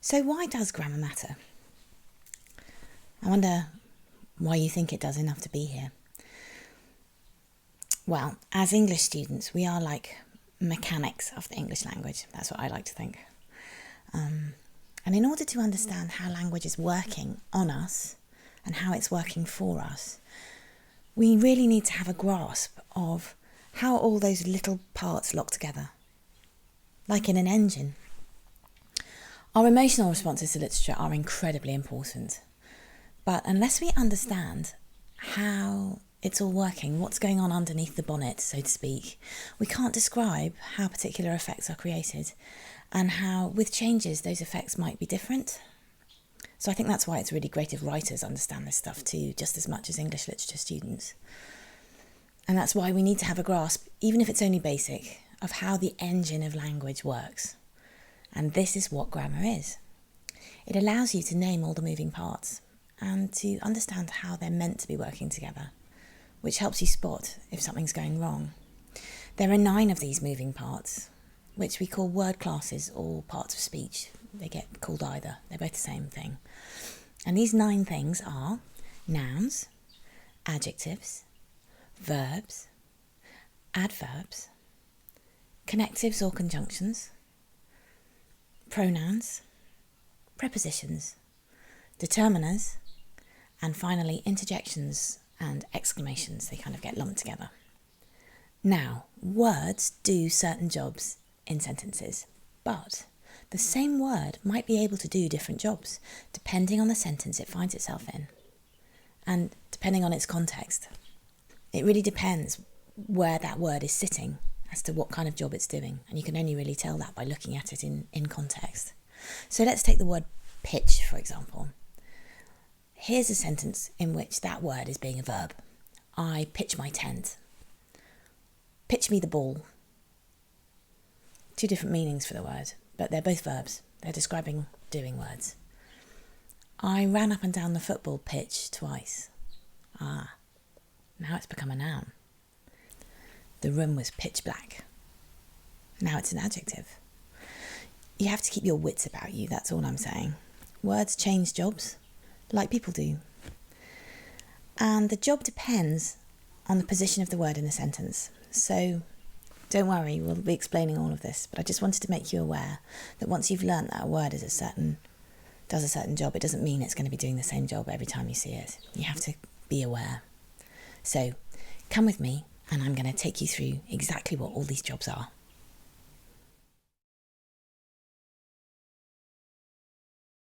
So why does grammar matter? I wonder why you think it does enough to be here. Well, as English students, we are like mechanics of the English language. That's what I like to think. And in order to understand how language is working on us and how it's working for us, we really need to have a grasp of how all those little parts lock together, like in an engine. Our emotional responses to literature are incredibly important, but unless we understand how it's all working, what's going on underneath the bonnet, so to speak, we can't describe how particular effects are created and how, with changes, those effects might be different. So I think that's why it's really great if writers understand this stuff too, just as much as English literature students. And that's why we need to have a grasp, even if it's only basic, of how the engine of language works. And this is what grammar is. It allows you to name all the moving parts and to understand how they're meant to be working together, which helps you spot if something's going wrong. There are 9 of these moving parts, which we call word classes or parts of speech. They get called either. They're both the same thing. And these 9 things are nouns, adjectives, verbs, adverbs, connectives or conjunctions, pronouns, prepositions, determiners, and finally interjections and exclamations. They kind of get lumped together. Now, words do certain jobs in sentences, but the same word might be able to do different jobs depending on the sentence it finds itself in and depending on its context. It really depends where that word is sitting as to what kind of job it's doing, and you can only really tell that by looking at it in context. So let's take the word pitch, for example. Here's a sentence in which that word is being a verb. I pitch my tent. Pitch me the ball. 2 different meanings for the word, but they're both verbs. They're describing doing words. I ran up and down the football pitch twice. Now it's become a noun. The room was pitch black. Now it's an adjective. You have to keep your wits about you, that's all I'm saying. Words change jobs, like people do. And the job depends on the position of the word in the sentence. So don't worry, we'll be explaining all of this, but I just wanted to make you aware that once you've learnt that a word does a certain job, it doesn't mean it's going to be doing the same job every time you see it. You have to be aware. So come with me and I'm going to take you through exactly what all these jobs are.